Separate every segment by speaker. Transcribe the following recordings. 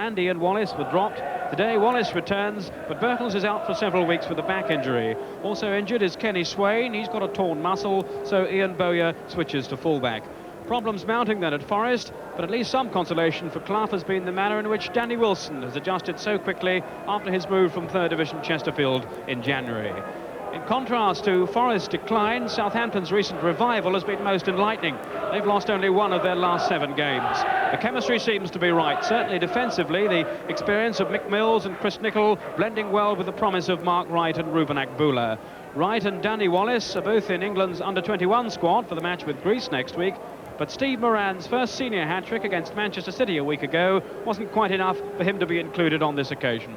Speaker 1: and Ian Wallace were dropped. Today Wallace returns, but Birtles is out for several weeks with a back injury. Also injured is Kenny Swain. He's got a torn muscle, so Ian Bowyer switches to fullback. Problems mounting then at Forest, but at least some consolation for Clough has been the manner in which Danny Wilson has adjusted so quickly after his move from 3rd Division Chesterfield in January. In contrast to Forest's decline, Southampton's recent revival has been most enlightening. They've lost only one of their last 7 games. The chemistry seems to be right. Certainly defensively, the experience of Mick Mills and Chris Nicol blending well with the promise of Mark Wright and Ruben Akbula. Wright and Danny Wallace are both in England's under-21 squad for the match with Greece next week. But Steve Moran's first senior hat-trick against Manchester City a week ago wasn't quite enough for him to be included on this occasion.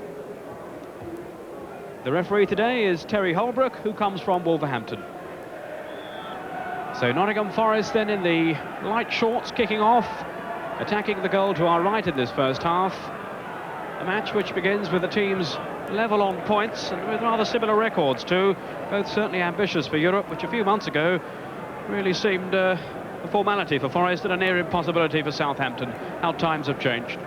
Speaker 1: The referee today is Terry Holbrook, who comes from Wolverhampton. So Nottingham Forest then in the light shorts kicking off, attacking the goal to our right in this first half. A match which begins with the teams level on points and with rather similar records too. Both certainly ambitious for Europe, which a few months ago really seemed a formality for Forest and a near impossibility for Southampton. How times have changed.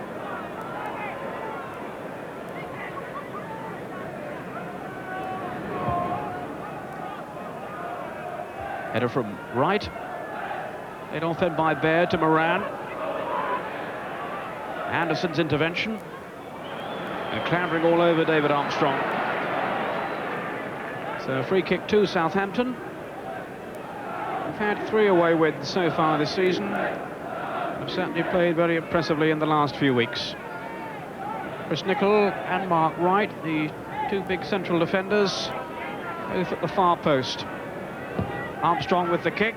Speaker 1: Header from Wright. Led off then by Baird to Moran. Anderson's intervention. And clambering all over David Armstrong. So a free kick to Southampton. We've had 3 away wins so far this season. Have certainly played very impressively in the last few weeks. Chris Nicol and Mark Wright, the 2 big central defenders, both at the far post. Armstrong with the kick.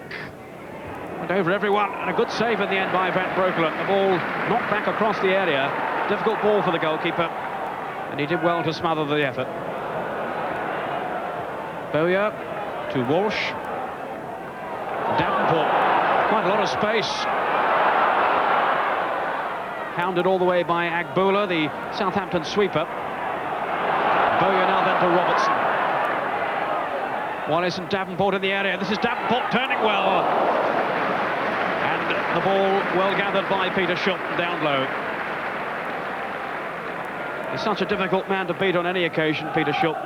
Speaker 1: Went over everyone, and a good save in the end by Van Breukelen. The ball knocked back across the area. Difficult ball for the goalkeeper, and he did well to smother the effort. Bowyer to Walsh. Davenport, quite a lot of space. Hounded all the way by Akbula, the Southampton sweeper. Bowyer now then to Robertson. Wallace and Davenport in the area. This is Davenport turning well. And the ball well gathered by Peter Shilton down low. He's such a difficult man to beat on any occasion, Peter Shilton.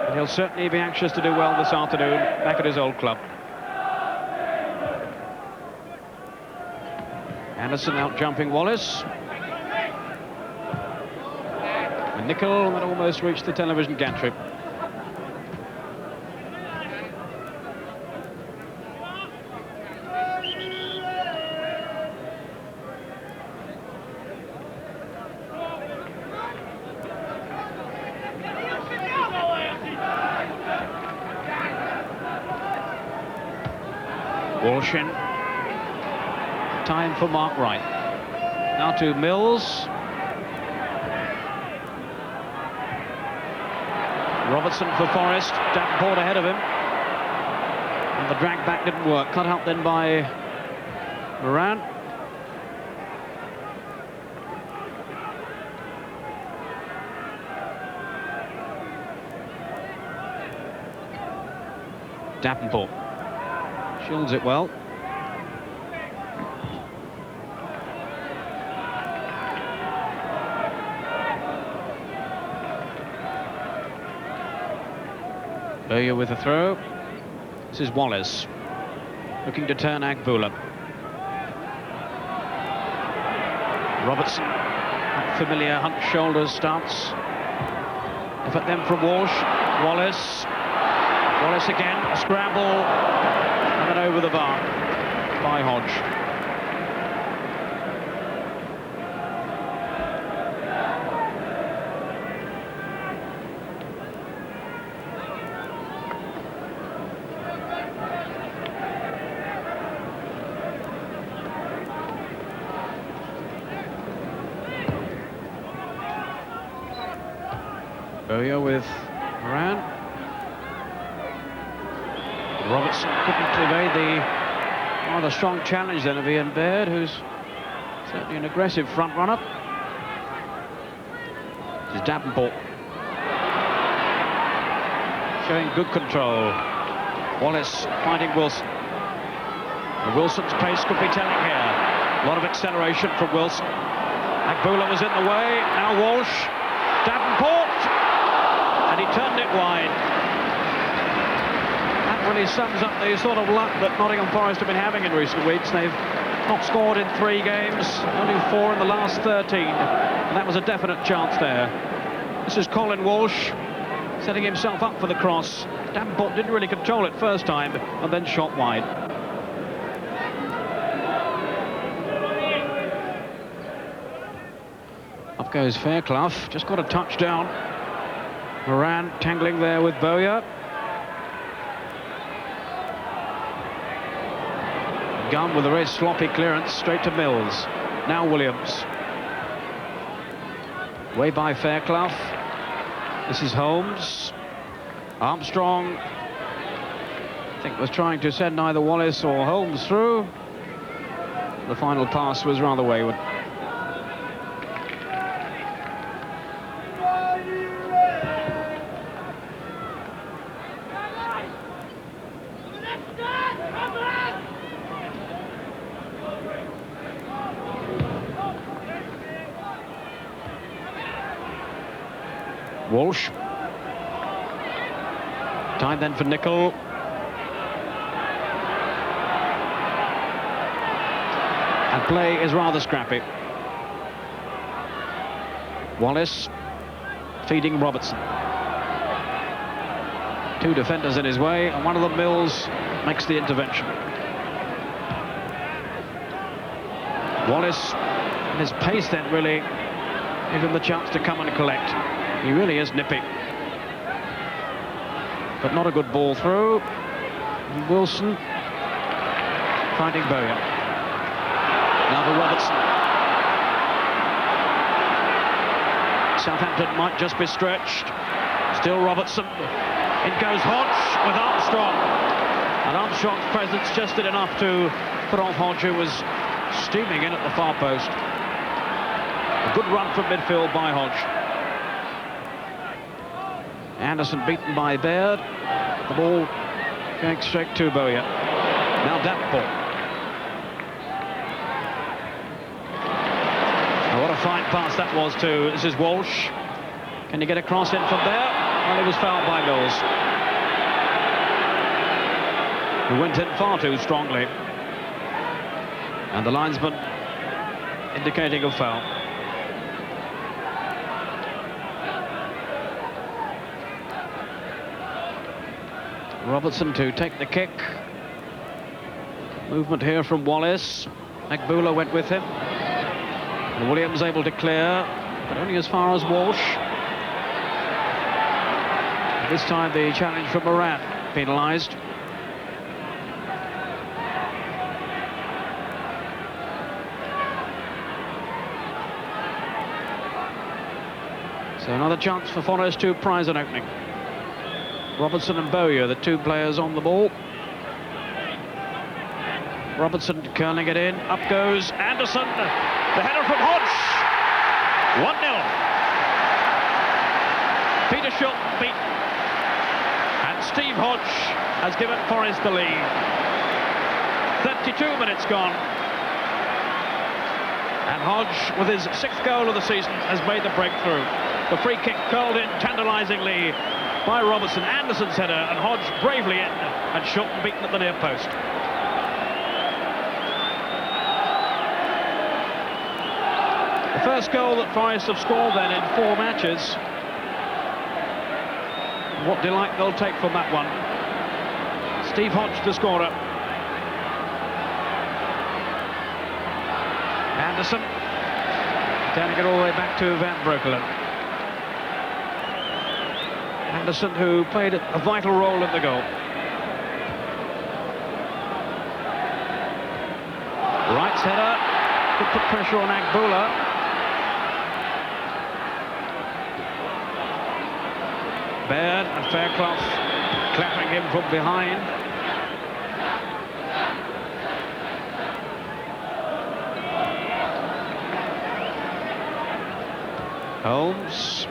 Speaker 1: And he'll certainly be anxious to do well this afternoon back at his old club. Anderson out jumping Wallace. And Nicol that almost reached the television gantry. Walsh in. Time for Mark Wright. Now to Mills. Robertson for Forest. Davenport ahead of him. And the drag back didn't work. Cut out then by Moran. Davenport shields it well. Bowyer with a throw. This is Wallace looking to turn Akbula. Robertson, that familiar hunched shoulders stance. Effort then from Walsh. Wallace again, a scramble, and then over the bar by Hodge. Bowyer with Moran. Robertson couldn't evade the rather strong challenge then of Ian Baird, who's certainly an aggressive front runner. This is Davenport. Showing good control. Wallace finding Wilson. And Wilson's pace could be telling here. A lot of acceleration from Wilson. Agbula was in the way, now Walsh, Davenport, and he turned it wide. That really sums up the sort of luck that Nottingham Forest have been having in recent weeks. They've not scored in 3 games, only 4 in the last 13, and that was a definite chance there. This is Colin Walsh setting himself up for the cross. Davenport didn't really control it first time and then shot wide. Up goes Fairclough, just got a touchdown. Moran tangling there with Bowyer. Gunn with a very sloppy clearance straight to Mills. Now Williams. Way by Fairclough. This is Holmes. Armstrong, I think, was trying to send either Wallace or Holmes through. The final pass was rather wayward. Walsh. Time then for Nicol. And play is rather scrappy. Wallace feeding Robertson. 2 defenders in his way, and one of them, Mills, makes the intervention. Wallace, and his pace then really gave him the chance to come and collect. He really is nippy. But not a good ball through. And Wilson finding Bowyer. Now for Robertson. Southampton might just be stretched. Still Robertson. In goes Hodge with Armstrong. And Armstrong's presence just did enough to put off Hodge, who was steaming in at the far post. A good run from midfield by Hodge. Anderson beaten by Baird. The ball going straight to Bowyer. Now Davenport. Oh, what a fine pass that was to, this is Walsh. Can he get a cross in from there? Well, he was fouled by Mills, who went in far too strongly. And the linesman indicating a foul. Robertson to take the kick. Movement here from Wallace. Agbula went with him. And Williams able to clear, but only as far as Walsh. This time the challenge from Moran penalised. So another chance for Forest to prize an opening. Robertson and Bowyer, the 2 players on the ball. Robertson curling it in. Up goes Anderson. The header from Hodge. 1-0. Peter Shilton beaten. And Steve Hodge has given Forest the lead. 32 minutes gone. And Hodge, with his 6th goal of the season, has made the breakthrough. The free kick curled in tantalisingly by Robertson. Anderson's header, and Hodge bravely in, and Shilton beaten at the near post. The first goal that Forest have scored then in 4 matches. What delight they'll take from that one. Steve Hodge, the scorer. Anderson turning it all the way back to Van Breukelen. Anderson, who played a vital role in the goal. Wright's header could put pressure on Agbula. Baird and Fairclough clapping him from behind. Holmes.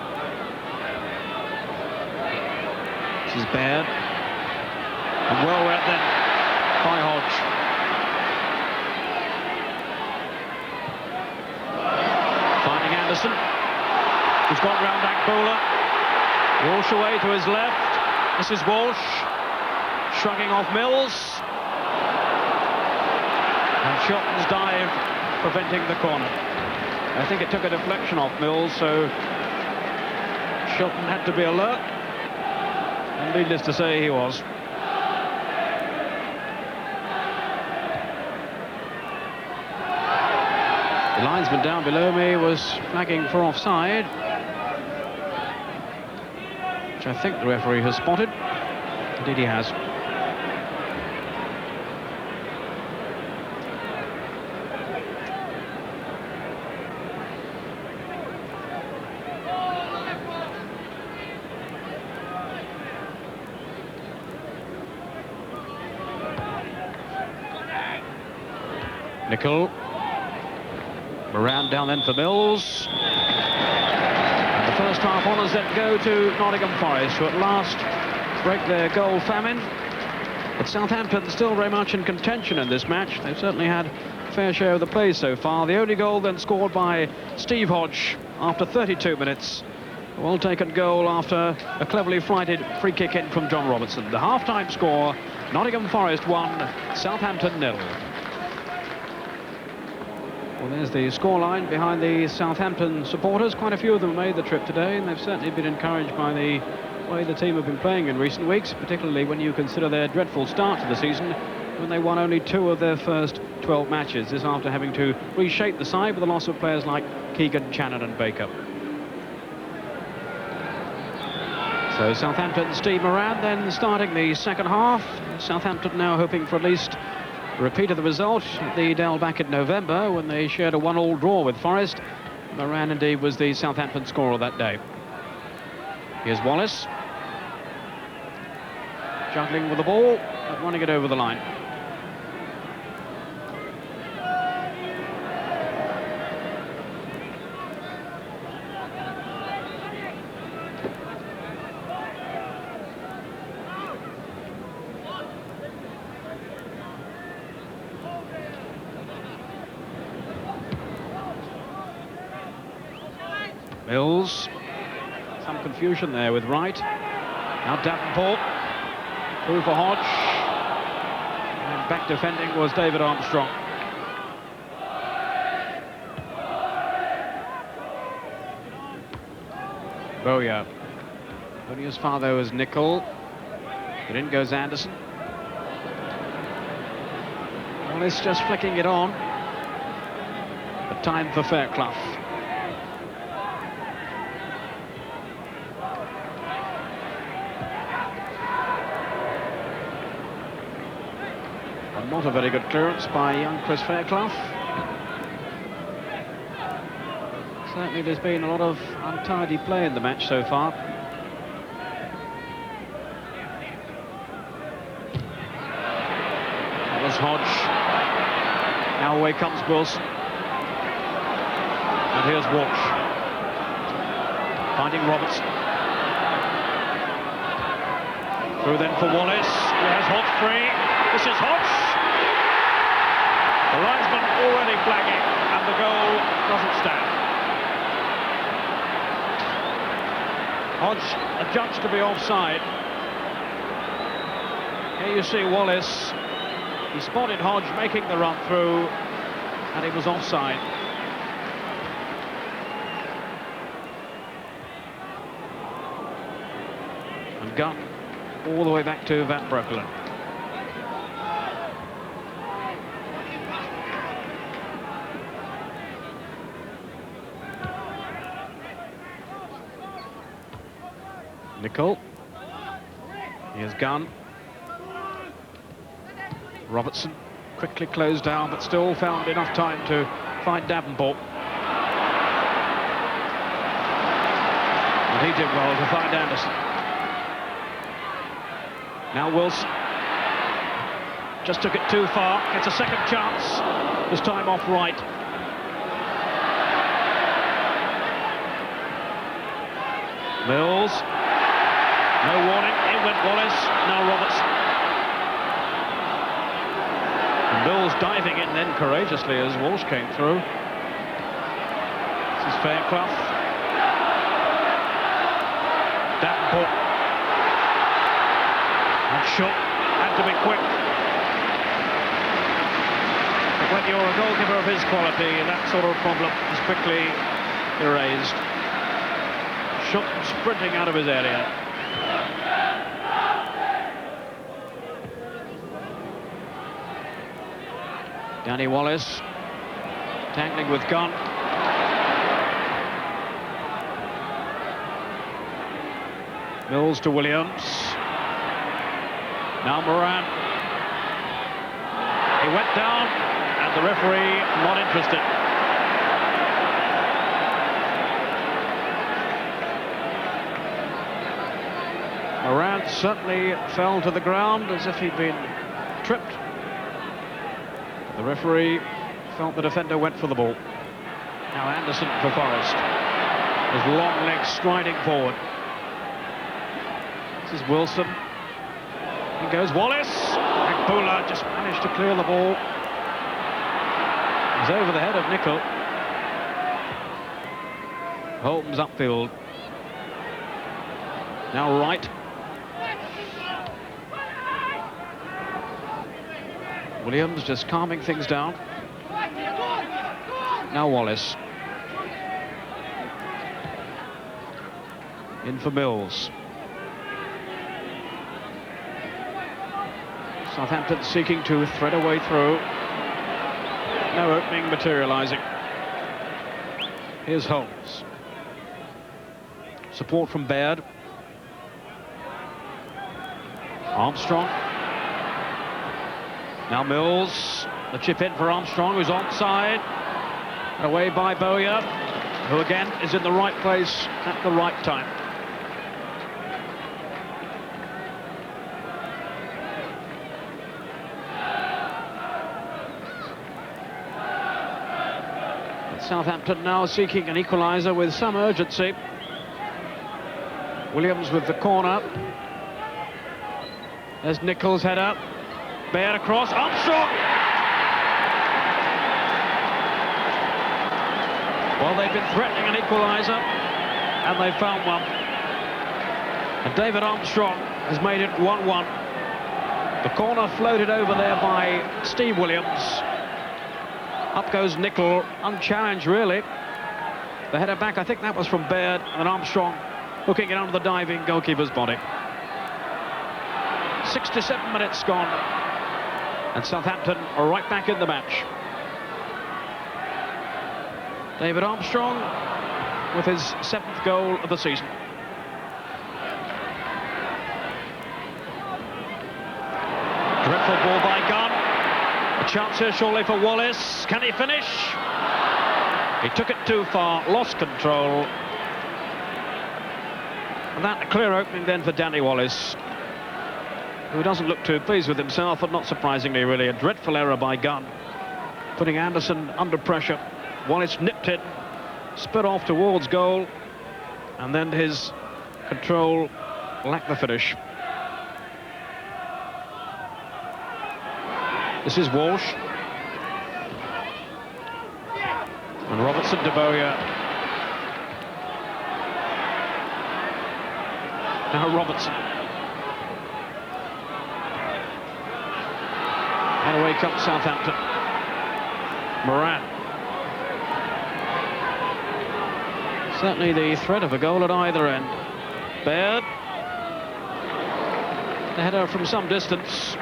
Speaker 1: This is Baird. And well read then by Hodge. He's got round Akbola. Walsh away to his left. This is Walsh shrugging off Mills. And Shilton's dive preventing the corner. I think it took a deflection off Mills, so Shilton had to be alert. And needless to say, he was. The linesman down below me was flagging for offside, which I think the referee has spotted. Indeed he has. Nicol. Moran down then for Mills. And the first half honours then go to Nottingham Forest, who at last break their goal famine. But Southampton still very much in contention in this match. They've certainly had a fair share of the play so far. The only goal then scored by Steve Hodge after 32 minutes. A well-taken goal after a cleverly flighted free kick in from John Robertson. The half-time score, Nottingham Forest 1, Southampton 0. Well, there's the scoreline behind the Southampton supporters. Quite a few of them made the trip today, and they've certainly been encouraged by the way the team have been playing in recent weeks, particularly when you consider their dreadful start to the season, when they won only 2 of their first 12 matches. This after having to reshape the side with the loss of players like Keegan, Channon and Baker. So Southampton, Steve Moran then starting the second half. Southampton now hoping for at least a repeat of the result at the Dell back in November when they shared a 1-1 draw with Forest. Moran indeed was the Southampton scorer that day. Here's Wallace. Juggling with the ball, but running it over the line. Mills. Some confusion there with Wright. Now Davenport. Through for Hodge. And back defending was David Armstrong. Bowyer. Only as far though as Nicol. But in goes Anderson. Wallace just flicking it on. But time for Fairclough. Not a very good clearance by young Chris Fairclough. Certainly there's been a lot of untidy play in the match so far. That was Hodge. Now away comes Wilson. And here's Walsh. Finding Robertson. Through then for Wallace. There's Hodge free. This is Hodge. The linesman already flagging, and the goal doesn't stand. Hodge adjudged to be offside. Here you see Wallace. He spotted Hodge making the run through, and he was offside. And Gunn all the way back to Van Breukelen. Nicol. Here's Gunn. Robertson quickly closed down, but still found enough time to find Davenport. And he did well to find Anderson. Now Wilson. Just took it too far. Gets a second chance. This time off right. Mills. No warning, in went Wallace, now Robertson. And Mills diving in then courageously as Walsh came through. This is Fairclough. Davenport. And Schutt had to be quick. But when you're a goalkeeper of his quality, that sort of problem is quickly erased. Schutt sprinting out of his area. Danny Wallace tangling with Gunn. Mills to Williams. Now Moran. He went down, and the referee not interested. Moran certainly fell to the ground as if he'd been tripped. The referee felt the defender went for the ball. Now Anderson for Forest. His long legs striding forward. This is Wilson. In goes Wallace. Akbula just managed to clear the ball. It was over the head of Nicol. Holmes upfield. Now Wright. Williams just calming things down. Now Wallace. In for Mills. Southampton seeking to thread a way through. No opening materialising. Here's Holmes. Support from Baird. Armstrong. Now Mills. The chip in for Armstrong, who's onside. Away by Bowyer, who again is in the right place at the right time. Southampton now seeking an equaliser with some urgency. Williams with the corner. There's Nichols' header. Baird across. Armstrong! Well, they've been threatening an equaliser, and they've found one. And David Armstrong has made it 1-1. The corner floated over there by Steve Williams. Up goes Nicol, unchallenged really. The header back, I think that was from Baird, and Armstrong hooking it under the diving goalkeeper's body. 67 minutes gone, and Southampton are right back in the match. David Armstrong with his 7th goal of the season. Dreadful ball by Gunn. A chance here surely for Wallace. Can he finish? He took it too far, lost control. And that a clear opening then for Danny Wallace, who doesn't look too pleased with himself, but not surprisingly really. A dreadful error by Gunn, putting Anderson under pressure. Wallace nipped it, spit off towards goal, and then his control lacked the finish. This is Walsh. And Robertson to Bowyer. Now Robertson. And away comes Southampton. Moran. Certainly the threat of a goal at either end. Baird. The header from some distance.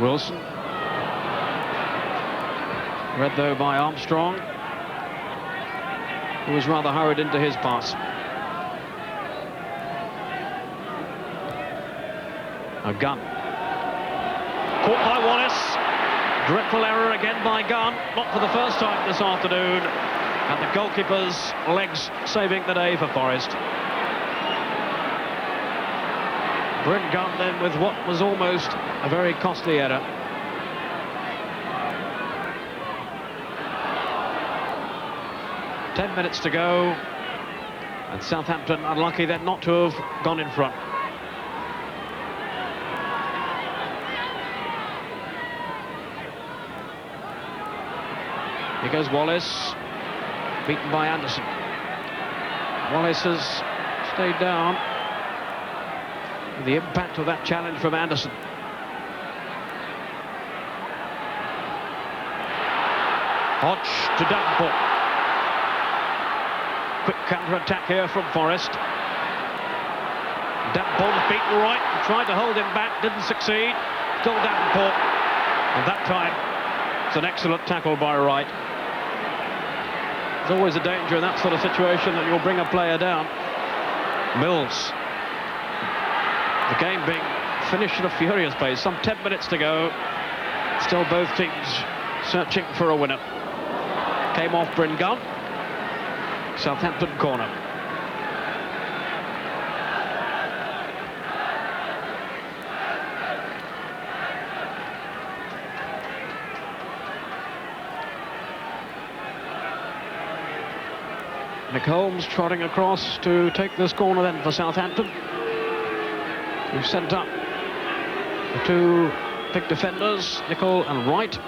Speaker 1: Wilson. Read though by Armstrong, who was rather hurried into his pass. A Gunn. Caught by Wallace. Dreadful error again by Gunn. Not for the first time this afternoon. And the goalkeeper's legs saving the day for Forest. Bryn Gunn then with what was almost a very costly error. Ten minutes to go, and Southampton unlucky then not to have gone in front. Here goes Wallace, beaten by Anderson. Wallace has stayed down. The impact of that challenge from Anderson. Hodge to Davenport. Quick counter-attack here from Forrest. Davenport beaten right, tried to hold him back, didn't succeed. Still Davenport. And that time, it's an excellent tackle by Wright. There's always a danger in that sort of situation that you'll bring a player down. Mills. The game being finished at a furious pace. Some 10 minutes to go. Still both teams searching for a winner. Came off Bryn Gunn. Southampton corner. Nick Holmes trotting across to take this corner then for Southampton. We've sent up the two big defenders, Nicol and Wright.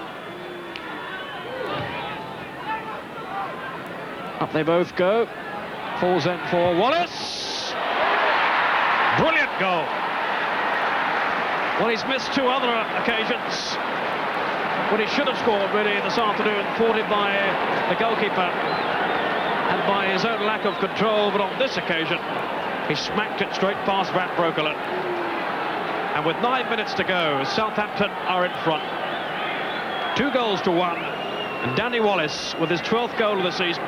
Speaker 1: Up they both go. Falls in for Wallace. Brilliant goal. Well, he's missed two other occasions when he should have scored really this afternoon, thwarted by the goalkeeper and by his own lack of control, but on this occasion he smacked it straight past Van Breukelen. And with 9 minutes to go, Southampton are in front. 2-1, and Danny Wallace with his 12th goal of the season,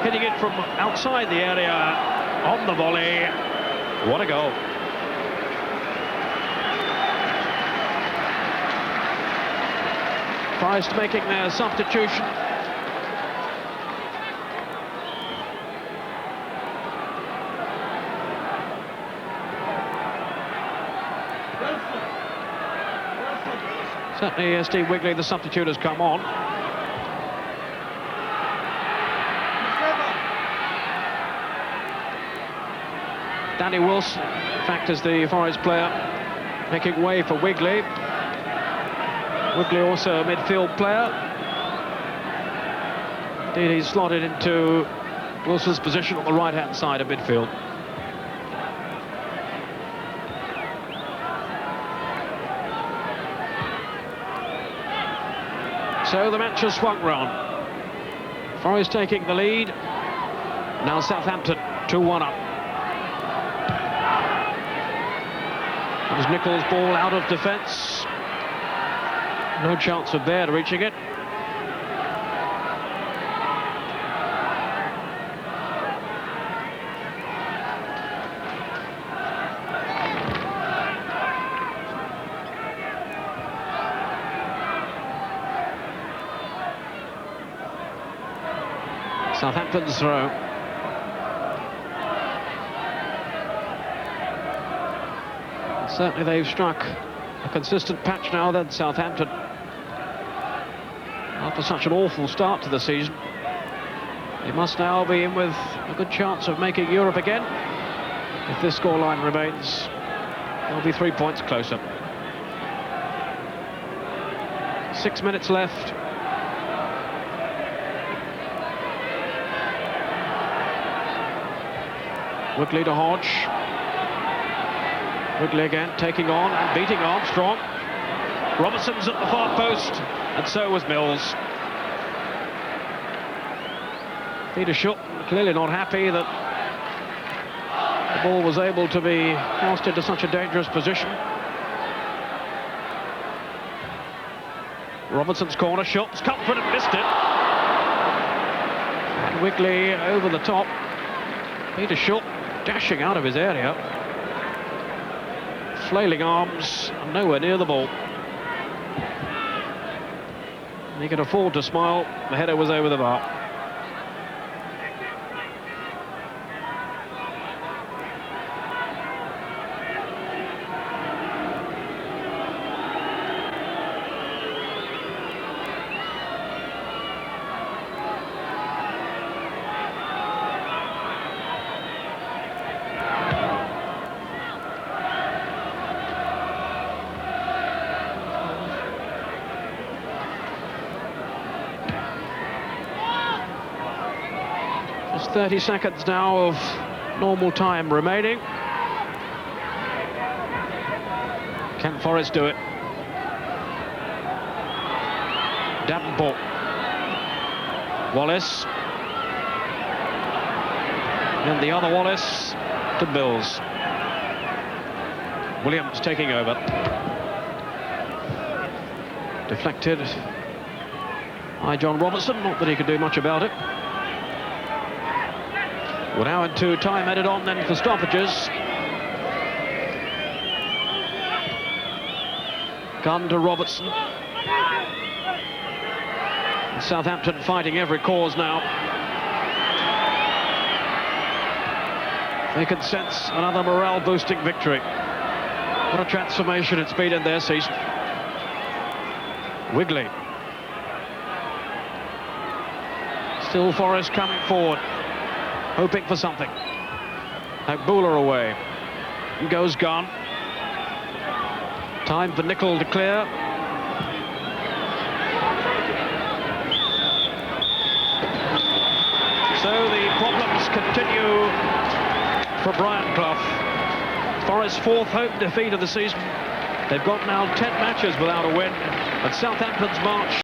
Speaker 1: hitting it from outside the area on the volley. What a goal. Forest making their substitution. Certainly, Steve Wigley, the substitute, has come on. Danny Wilson, in fact, is the Forest player making way for Wigley. Wigley also a midfield player. Indeed, he's slotted into Wilson's position on the right-hand side of midfield. So the match has swung round. Forest taking the lead. Now Southampton 2-1 up. There's Nichol's ball out of defence. No chance of Baird reaching it. Southampton's throw. Certainly they've struck a consistent patch now then, Southampton. After such an awful start to the season, they must now be in with a good chance of making Europe again. If this scoreline remains, they'll be 3 points closer. 6 minutes left. Wigley to Hodge. Wigley again, taking on and beating Armstrong. Robertson's at the far post, and so was Mills. Peter Schutt clearly not happy that the ball was able to be cast into such a dangerous position. Robertson's corner, Schutt's comfort and missed it. And Wigley over the top. Peter Schutt dashing out of his area. Flailing arms, and nowhere near the ball. He could afford to smile. The header was over the bar. 30 seconds now of normal time remaining. Can Forest do it? Davenport. Wallace. And the other Wallace to Mills. Williams taking over. Deflected by John Robertson, not that he could do much about it. 1 hour and 2 time added on then for stoppages. Gunn to Robertson. And Southampton fighting every cause now. They can sense another morale-boosting victory. What a transformation it's been in their season. Wigley. Still Forest coming forward, hoping for something. Bowler away. And goes Gunn. Time for Nicol to clear. So the problems continue for Brian Clough. Forest's 4th home defeat of the season. They've got now 10 matches without a win, and Southampton's march